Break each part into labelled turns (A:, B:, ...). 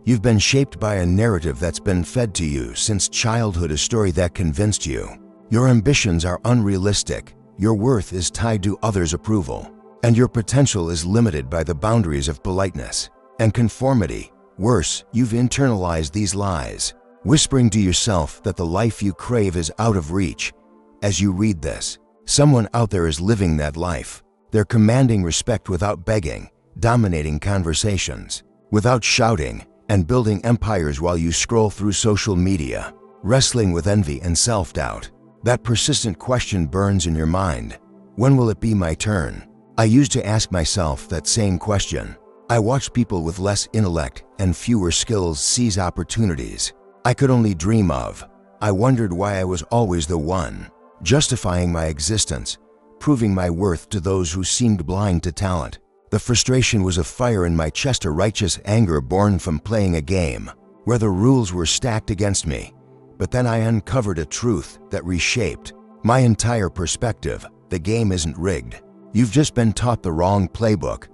A: You've been shaped by a narrative that's been fed to you since childhood, a story that convinced you. Your ambitions are unrealistic, your worth is tied to others' approval, and your potential is limited by the boundaries of politeness and conformity. Worse, you've internalized these lies, whispering to yourself that the life you crave is out of reach. As you read this, someone out there is living that life. They're commanding respect without begging, dominating conversations without shouting, and building empires while you scroll through social media, wrestling with envy and self-doubt. That persistent question burns in your mind. When will it be my turn? I used to ask myself that same question. I watched people with less intellect and fewer skills seize opportunities I could only dream of. I wondered why I was always the one, justifying my existence, proving my worth to those who seemed blind to talent. The frustration was a fire in my chest, a righteous anger born from playing a game where the rules were stacked against me. But then I uncovered a truth that reshaped my entire perspective. The game isn't rigged. You've just been taught the wrong playbook.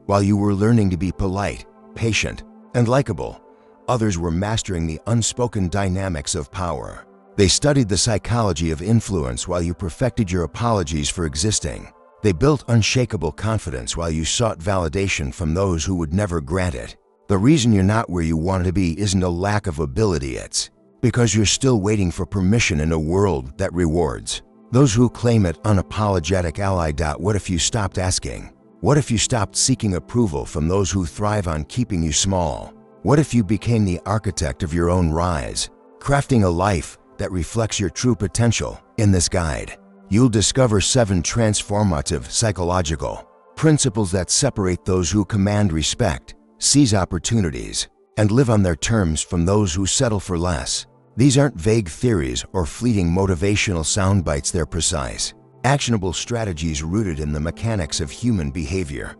A: While you were learning to be polite, patient, and likable, others were mastering the unspoken dynamics of power. They studied the psychology of influence while you perfected your apologies for existing. They built unshakable confidence while you sought validation from those who would never grant it. The reason you're not where you want to be isn't a lack of ability, it's because you're still waiting for permission in a world that rewards those who claim it. Unapologetic ally. What if you stopped asking? What if you stopped seeking approval from those who thrive on keeping you small? What if you became the architect of your own rise, crafting a life that reflects your true potential? In this guide, you'll discover 7 transformative psychological principles that separate those who command respect, seize opportunities, and live on their terms from those who settle for less. These aren't vague theories or fleeting motivational sound bites. They're precise, actionable strategies rooted in the mechanics of human behavior.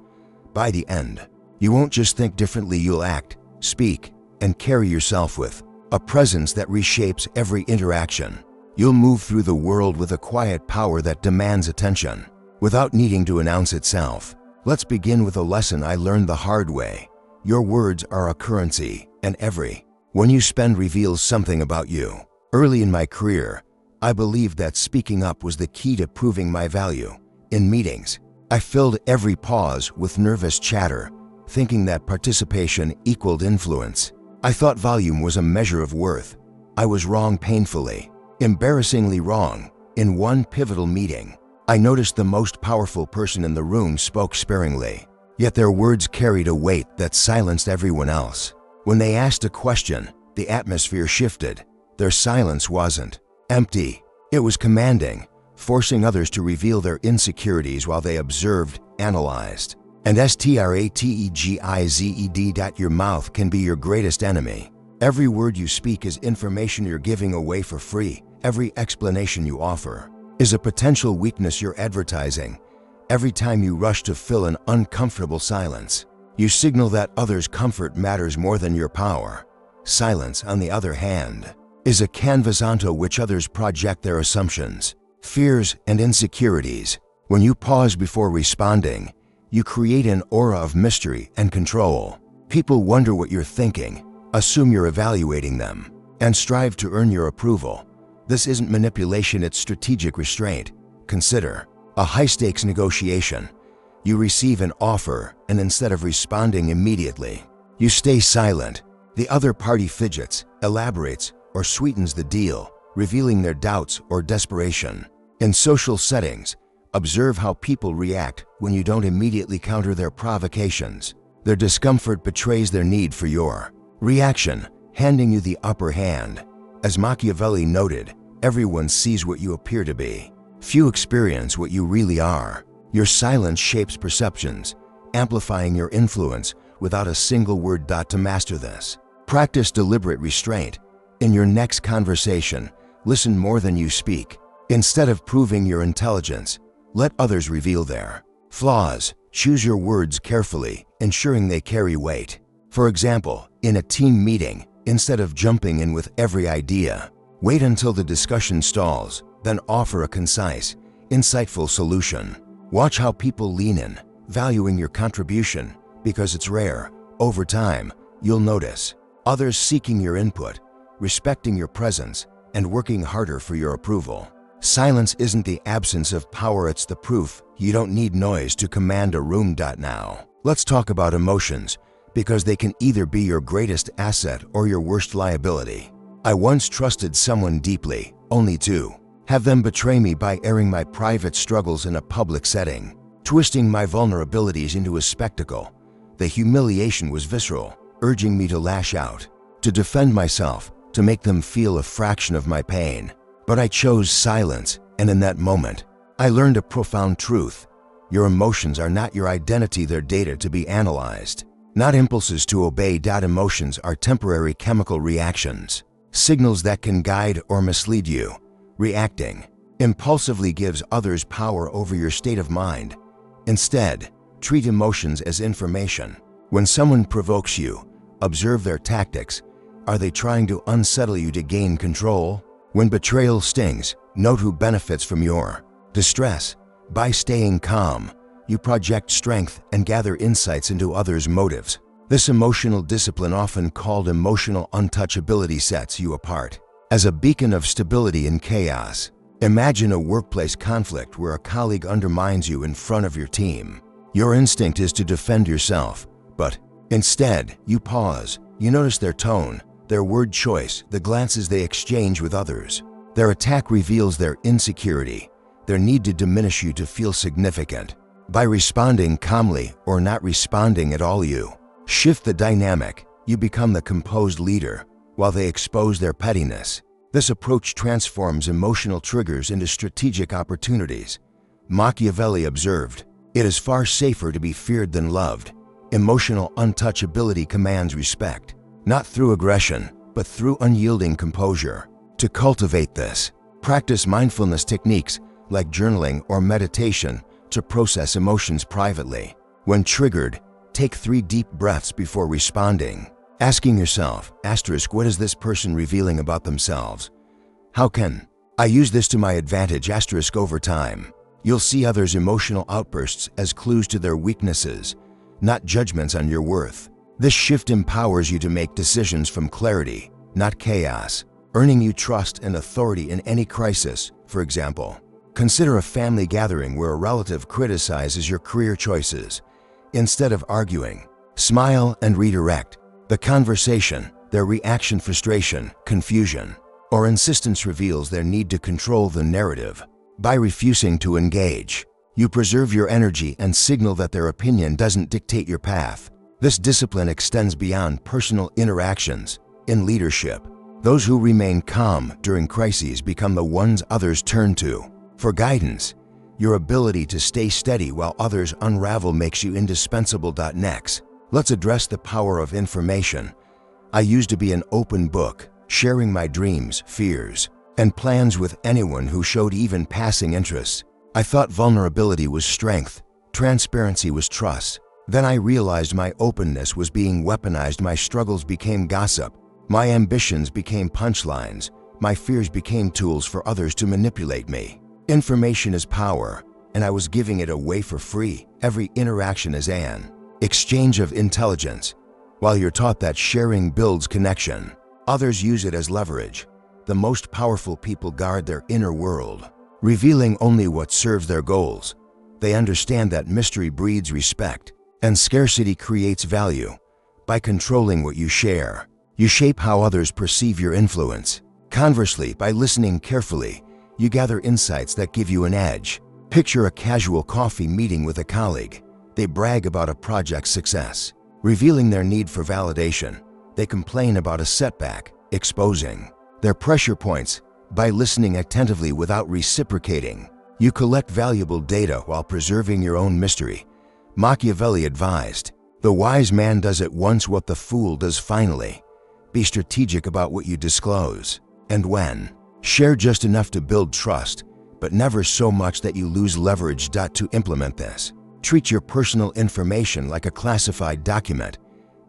A: By the end, you won't just think differently, you'll act, speak, and carry yourself with a presence that reshapes every interaction. You'll move through the world with a quiet power that demands attention without needing to announce itself. Let's begin with a lesson I learned the hard way. Your words are a currency, and every one you spend reveals something about you. Early in my career, I believed that speaking up was the key to proving my value. In meetings, I filled every pause with nervous chatter, thinking that participation equaled influence. I thought volume was a measure of worth. I was wrong, painfully, embarrassingly wrong. In one pivotal meeting, I noticed the most powerful person in the room spoke sparingly, yet their words carried a weight that silenced everyone else. When they asked a question, the atmosphere shifted. Their silence wasn't empty, it was commanding, forcing others to reveal their insecurities while they observed, analyzed, and strategized. Your mouth can be your greatest enemy. Every word you speak is information you're giving away for free. Every explanation you offer is a potential weakness you're advertising. Every time you rush to fill an uncomfortable silence, you signal that others' comfort matters more than your power. Silence, on the other hand, is a canvas onto which others project their assumptions, fears, and insecurities. When you pause before responding, you create an aura of mystery and control. People wonder what you're thinking, assume you're evaluating them, and strive to earn your approval. This isn't manipulation, it's strategic restraint. Consider a high-stakes negotiation. You receive an offer, and instead of responding immediately, you stay silent. The other party fidgets, elaborates, or sweetens the deal, revealing their doubts or desperation. In social settings, observe how people react when you don't immediately counter their provocations. Their discomfort betrays their need for your reaction, handing you the upper hand. As Machiavelli noted, everyone sees what you appear to be. Few experience what you really are. Your silence shapes perceptions, amplifying your influence without a single word. To master this, practice deliberate restraint. In your next conversation, listen more than you speak. Instead of proving your intelligence, let others reveal their flaws. Choose your words carefully, ensuring they carry weight. For example, in a team meeting, instead of jumping in with every idea, wait until the discussion stalls, then offer a concise, insightful solution. Watch how people lean in, valuing your contribution because it's rare. Over time, you'll notice others seeking your input, respecting your presence, and working harder for your approval. Silence isn't the absence of power, it's the proof you don't need noise to command a room. Now, let's talk about emotions, because they can either be your greatest asset or your worst liability. I once trusted someone deeply, only to have them betray me by airing my private struggles in a public setting, twisting my vulnerabilities into a spectacle. The humiliation was visceral, urging me to lash out, to defend myself, to make them feel a fraction of my pain. But I chose silence, and in that moment, I learned a profound truth. Your emotions are not your identity, they're data to be analyzed, not impulses to obey. Emotions are temporary chemical reactions, signals that can guide or mislead you. Reacting impulsively gives others power over your state of mind. Instead, treat emotions as information. When someone provokes you, observe their tactics. Are they trying to unsettle you to gain control? When betrayal stings, note who benefits from your distress. By staying calm, you project strength and gather insights into others' motives. This emotional discipline, often called emotional untouchability, sets you apart as a beacon of stability in chaos. Imagine a workplace conflict where a colleague undermines you in front of your team. Your instinct is to defend yourself, but instead, you pause. You notice their tone, their word choice, the glances they exchange with others. Their attack reveals their insecurity, their need to diminish you to feel significant. By responding calmly or not responding at all, you shift the dynamic. You become the composed leader, while they expose their pettiness. This approach transforms emotional triggers into strategic opportunities. Machiavelli observed, "It is far safer to be feared than loved." Emotional untouchability commands respect, not through aggression, but through unyielding composure. To cultivate this, practice mindfulness techniques like journaling or meditation to process emotions privately. When triggered, take 3 deep breaths before responding, asking yourself, what is this person revealing about themselves? How can I use this to my advantage? Over time, you'll see others' emotional outbursts as clues to their weaknesses, not judgments on your worth. This shift empowers you to make decisions from clarity, not chaos, earning you trust and authority in any crisis. For example, consider a family gathering where a relative criticizes your career choices. Instead of arguing, smile and redirect the conversation. Their reaction, frustration, confusion, or insistence reveals their need to control the narrative. By refusing to engage, you preserve your energy and signal that their opinion doesn't dictate your path. This discipline extends beyond personal interactions. In leadership, those who remain calm during crises become the ones others turn to for guidance. Your ability to stay steady while others unravel makes you indispensable. Next, let's address the power of information. I used to be an open book, sharing my dreams, fears, and plans with anyone who showed even passing interest. I thought vulnerability was strength, transparency was trust. Then I realized my openness was being weaponized. My struggles became gossip, my ambitions became punchlines, my fears became tools for others to manipulate me. Information is power, and I was giving it away for free. Every interaction is an exchange of intelligence. While you're taught that sharing builds connection, others use it as leverage. The most powerful people guard their inner world, revealing only what serves their goals. They understand that mystery breeds respect, and scarcity creates value. By controlling what you share, you shape how others perceive your influence. Conversely, by listening carefully, you gather insights that give you an edge. Picture a casual coffee meeting with a colleague. They brag about a project's success, revealing their need for validation. They complain about a setback, exposing their pressure points. By listening attentively without reciprocating, you collect valuable data while preserving your own mystery. Machiavelli advised, "The wise man does at once what the fool does finally." Be strategic about what you disclose, and when, share just enough to build trust, but never so much that you lose leverage. To implement this, treat your personal information like a classified document.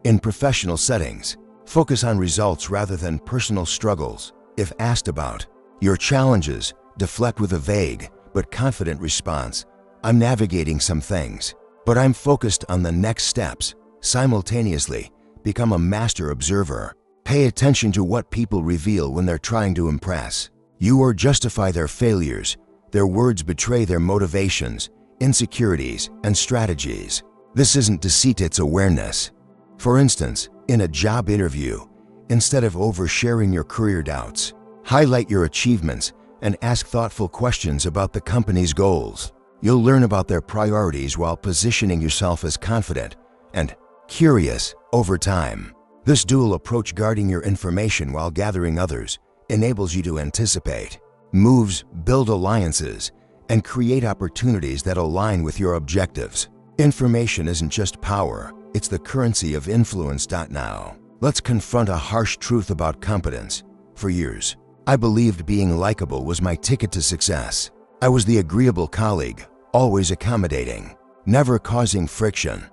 A: In professional settings, focus on results rather than personal struggles. If asked about your challenges, deflect with a vague but confident response. "I'm navigating some things, but I'm focused on the next steps." Simultaneously, become a master observer. Pay attention to what people reveal when they're trying to impress you or justify their failures. Their words betray their motivations, insecurities, and strategies. This isn't deceit, it's awareness. For instance, in a job interview, instead of oversharing your career doubts, highlight your achievements and ask thoughtful questions about the company's goals. You'll learn about their priorities while positioning yourself as confident and curious over time. This dual approach, guarding your information while gathering others, enables you to anticipate moves, build alliances, and create opportunities that align with your objectives. Information isn't just power, it's the currency of influence. Now, let's confront a harsh truth about competence. For years, I believed being likable was my ticket to success. I was the agreeable colleague, always accommodating, never causing friction.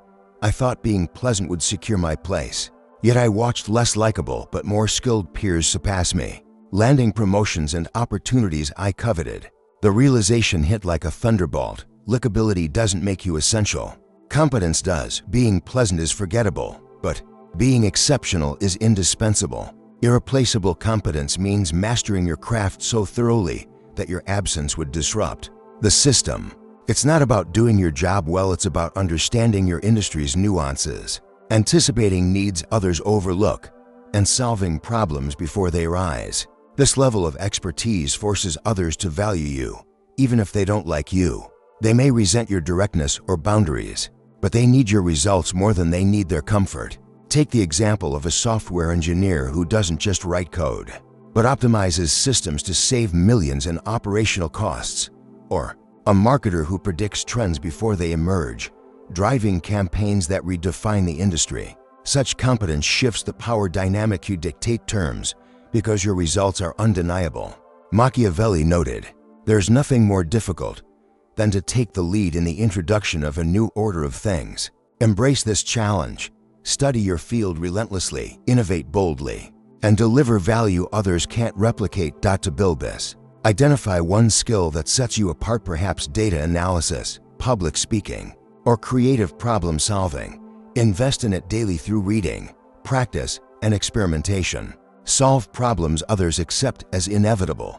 A: I thought being pleasant would secure my place. Yet I watched less likable but more skilled peers surpass me, landing promotions and opportunities I coveted. The realization hit like a thunderbolt. Likability doesn't make you essential. Competence does. Being pleasant is forgettable, but being exceptional is indispensable. Irreplaceable competence means mastering your craft so thoroughly that your absence would disrupt the system. It's not about doing your job well, it's about understanding your industry's nuances, anticipating needs others overlook, and solving problems before they arise. This level of expertise forces others to value you, even if they don't like you. They may resent your directness or boundaries, but they need your results more than they need their comfort. Take the example of a software engineer who doesn't just write code, but optimizes systems to save millions in operational costs, or a marketer who predicts trends before they emerge, driving campaigns that redefine the industry. Such competence shifts the power dynamic. You dictate terms because your results are undeniable. Machiavelli noted, "There's nothing more difficult than to take the lead in the introduction of a new order of things." Embrace this challenge. Study your field relentlessly, innovate boldly, and deliver value others can't replicate. To build this, identify one skill that sets you apart, perhaps data analysis, public speaking, or creative problem solving. Invest in it daily through reading, practice, and experimentation. Solve problems others accept as inevitable,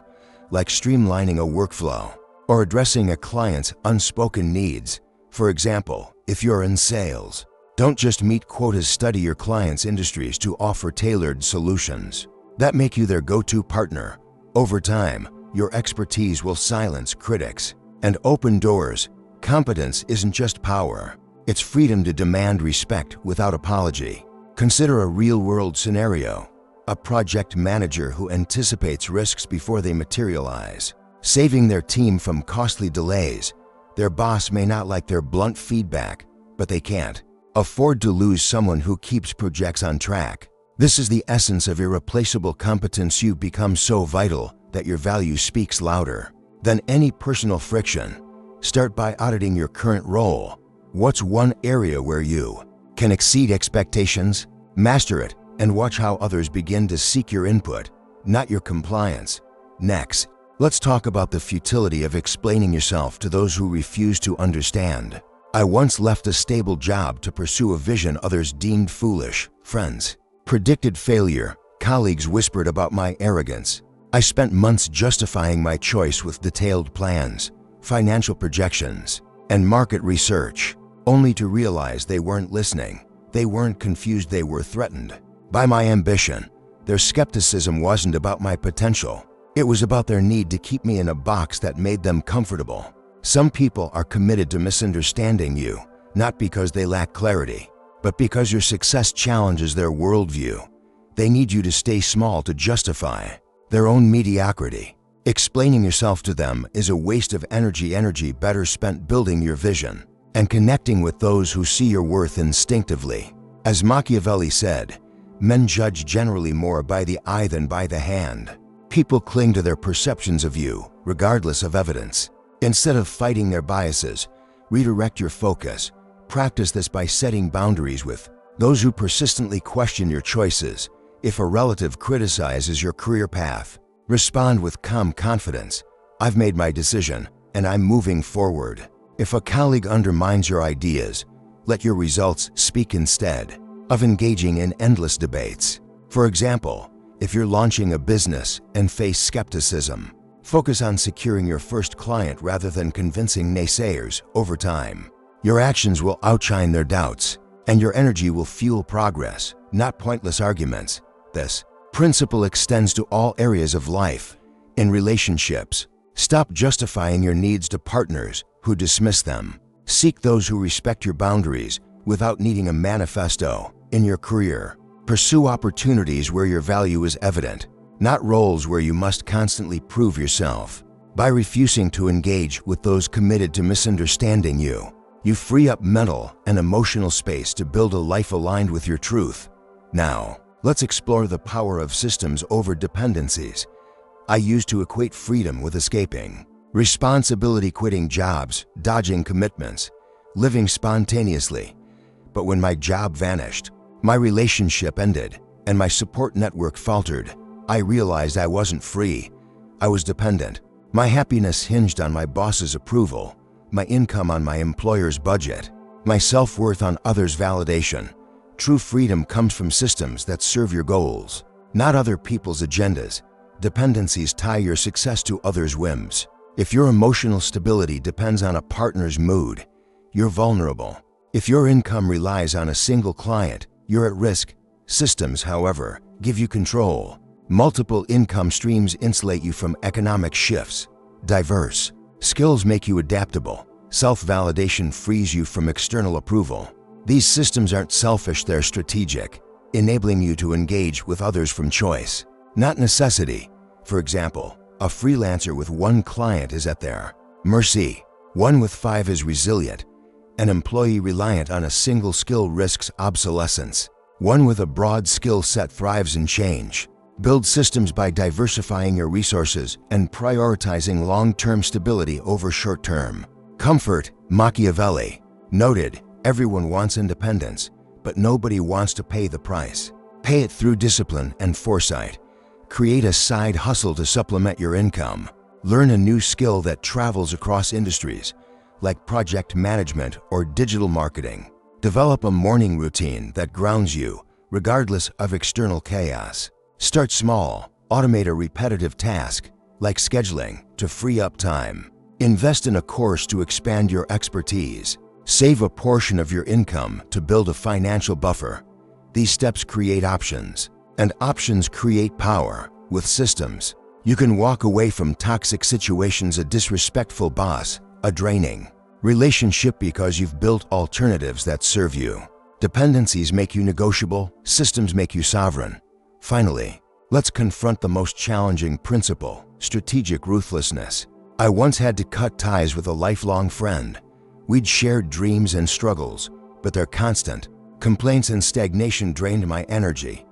A: like streamlining a workflow or addressing a client's unspoken needs. For example, if you're in sales, don't just meet quotas, study your clients' industries to offer tailored solutions that make you their go-to partner. Over time, your expertise will silence critics and open doors. Competence isn't just power, it's freedom to demand respect without apology. Consider a real-world scenario: a project manager who anticipates risks before they materialize, saving their team from costly delays. Their boss may not like their blunt feedback, but they can't afford to lose someone who keeps projects on track. This is the essence of irreplaceable competence. You become so vital that your value speaks louder than any personal friction. Start by auditing your current role. What's one area where you can exceed expectations? Master it and watch how others begin to seek your input, not your compliance. Next, let's talk about the futility of explaining yourself to those who refuse to understand. I once left a stable job to pursue a vision others deemed foolish. Friends predicted failure. Colleagues whispered about my arrogance. I spent months justifying my choice with detailed plans, financial projections, and market research, only to realize they weren't listening. They weren't confused, they were threatened by my ambition. Their skepticism wasn't about my potential. It was about their need to keep me in a box that made them comfortable. Some people are committed to misunderstanding you, not because they lack clarity, but because your success challenges their worldview. They need you to stay small to justify their own mediocrity. Explaining yourself to them is a waste of energy better spent building your vision and connecting with those who see your worth instinctively. As Machiavelli said, men judge generally more by the eye than by the hand. People cling to their perceptions of you, regardless of evidence. Instead of fighting their biases, redirect your focus. Practice this by setting boundaries with those who persistently question your choices. If a relative criticizes your career path, respond with calm confidence. I've made my decision, and I'm moving forward. If a colleague undermines your ideas, let your results speak instead of engaging in endless debates. For example, if you're launching a business and face skepticism, focus on securing your first client rather than convincing naysayers. Over time, your actions will outshine their doubts, and your energy will fuel progress, not pointless arguments. This principle extends to all areas of life. In relationships, stop justifying your needs to partners who dismiss them. Seek those who respect your boundaries without needing a manifesto. In your career, pursue opportunities where your value is evident, not roles where you must constantly prove yourself. By refusing to engage with those committed to misunderstanding you, you free up mental and emotional space to build a life aligned with your truth. Now, let's explore the power of systems over dependencies. I used to equate freedom with escaping. Responsibility, quitting jobs, dodging commitments, living spontaneously. But when my job vanished, my relationship ended, and my support network faltered, I realized I wasn't free. I was dependent. My happiness hinged on my boss's approval, my income on my employer's budget, my self-worth on others' validation. True freedom comes from systems that serve your goals, not other people's agendas. Dependencies tie your success to others' whims. If your emotional stability depends on a partner's mood, you're vulnerable. If your income relies on a single client, you're at risk. Systems, however, give you control. Multiple income streams insulate you from economic shifts. Diverse skills make you adaptable. Self-validation frees you from external approval. These systems aren't selfish, they're strategic, enabling you to engage with others from choice, not necessity. For example, a freelancer with one client is at their mercy. One with 5 is resilient. An employee reliant on a single skill risks obsolescence. One with a broad skill set thrives in change. Build systems by diversifying your resources and prioritizing long-term stability over short-term comfort. Machiavelli noted, everyone wants independence, but nobody wants to pay the price. Pay it through discipline and foresight. Create a side hustle to supplement your income. Learn a new skill that travels across industries, like project management or digital marketing. Develop a morning routine that grounds you, regardless of external chaos. Start small. Automate a repetitive task, like scheduling, to free up time. Invest in a course to expand your expertise. Save a portion of your income to build a financial buffer. These steps create options, and options create power. With systems, you can walk away from toxic situations, a disrespectful boss, a draining relationship, because you've built alternatives that serve you. Dependencies make you negotiable, systems make you sovereign. Finally, let's confront the most challenging principle: strategic ruthlessness. I once had to cut ties with a lifelong friend. We'd shared dreams and struggles, but their constant complaints and stagnation drained my energy.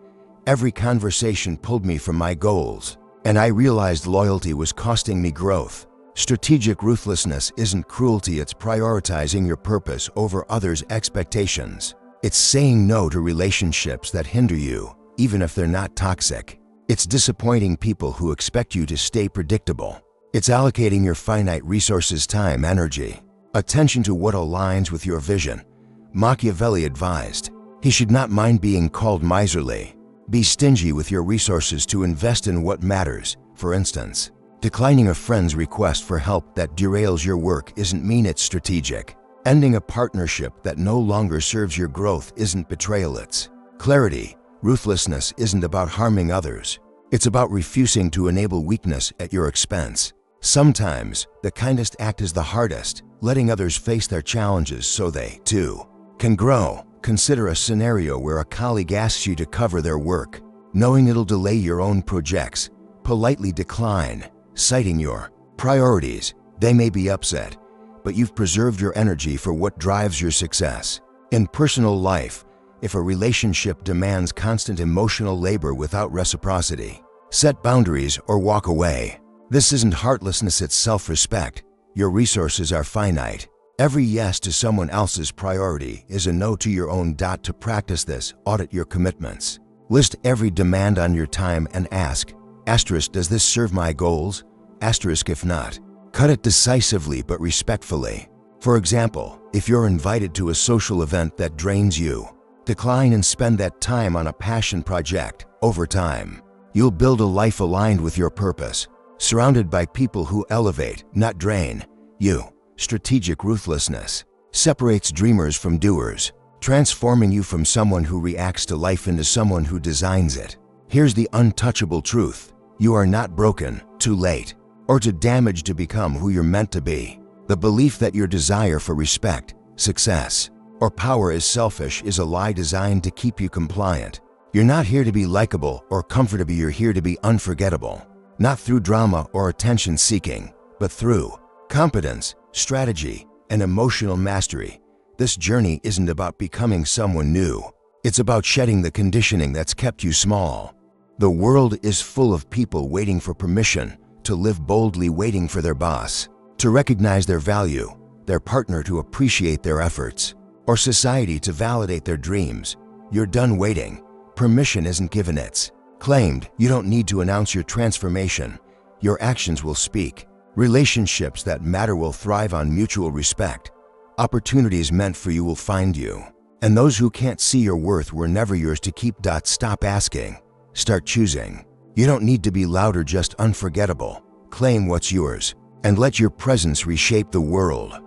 A: Every conversation pulled me from my goals, and I realized loyalty was costing me growth. Strategic ruthlessness isn't cruelty, it's prioritizing your purpose over others' expectations. It's saying no to relationships that hinder you, even if they're not toxic. It's disappointing people who expect you to stay predictable. It's allocating your finite resources, time, energy, attention to what aligns with your vision. Machiavelli advised, he should not mind being called miserly. Be stingy with your resources to invest in what matters. For instance, declining a friend's request for help that derails your work isn't mean, it's strategic. Ending a partnership that no longer serves your growth isn't betrayal, it's clarity. Ruthlessness isn't about harming others. It's about refusing to enable weakness at your expense. Sometimes, the kindest act is the hardest, letting others face their challenges so they, too, can grow. Consider a scenario where a colleague asks you to cover their work. Knowing it'll delay your own projects, politely decline, citing your priorities. They may be upset, but you've preserved your energy for what drives your success. In personal life, if a relationship demands constant emotional labor without reciprocity, set boundaries or walk away. This isn't heartlessness, it's self-respect. Your resources are finite. Every yes to someone else's priority is a no to your own. To practice this, audit your commitments. List every demand on your time and ask, does this serve my goals? If not, cut it decisively but respectfully. For example, if you're invited to a social event that drains you, decline and spend that time on a passion project. Over time, you'll build a life aligned with your purpose, surrounded by people who elevate, not drain, you. Strategic ruthlessness separates dreamers from doers, transforming you from someone who reacts to life into someone who designs it. Here's the untouchable truth. You are not broken, too late, or too damaged to become who you're meant to be. The belief that your desire for respect, success, or power is selfish is a lie designed to keep you compliant. You're not here to be likable or comfortable, you're here to be unforgettable. Not through drama or attention seeking, but through competence, strategy, and emotional mastery. This journey isn't about becoming someone new. It's about shedding the conditioning that's kept you small. The world is full of people waiting for permission to live boldly, waiting for their boss to recognize their value, their partner to appreciate their efforts, or society to validate their dreams. You're done waiting. Permission isn't given, it's claimed. You don't need to announce your transformation. Your actions will speak. Relationships that matter will thrive on mutual respect. Opportunities meant for you will find you. And those who can't see your worth were never yours to keep. Stop asking. Start choosing. You don't need to be loud or just unforgettable. Claim what's yours and let your presence reshape the world.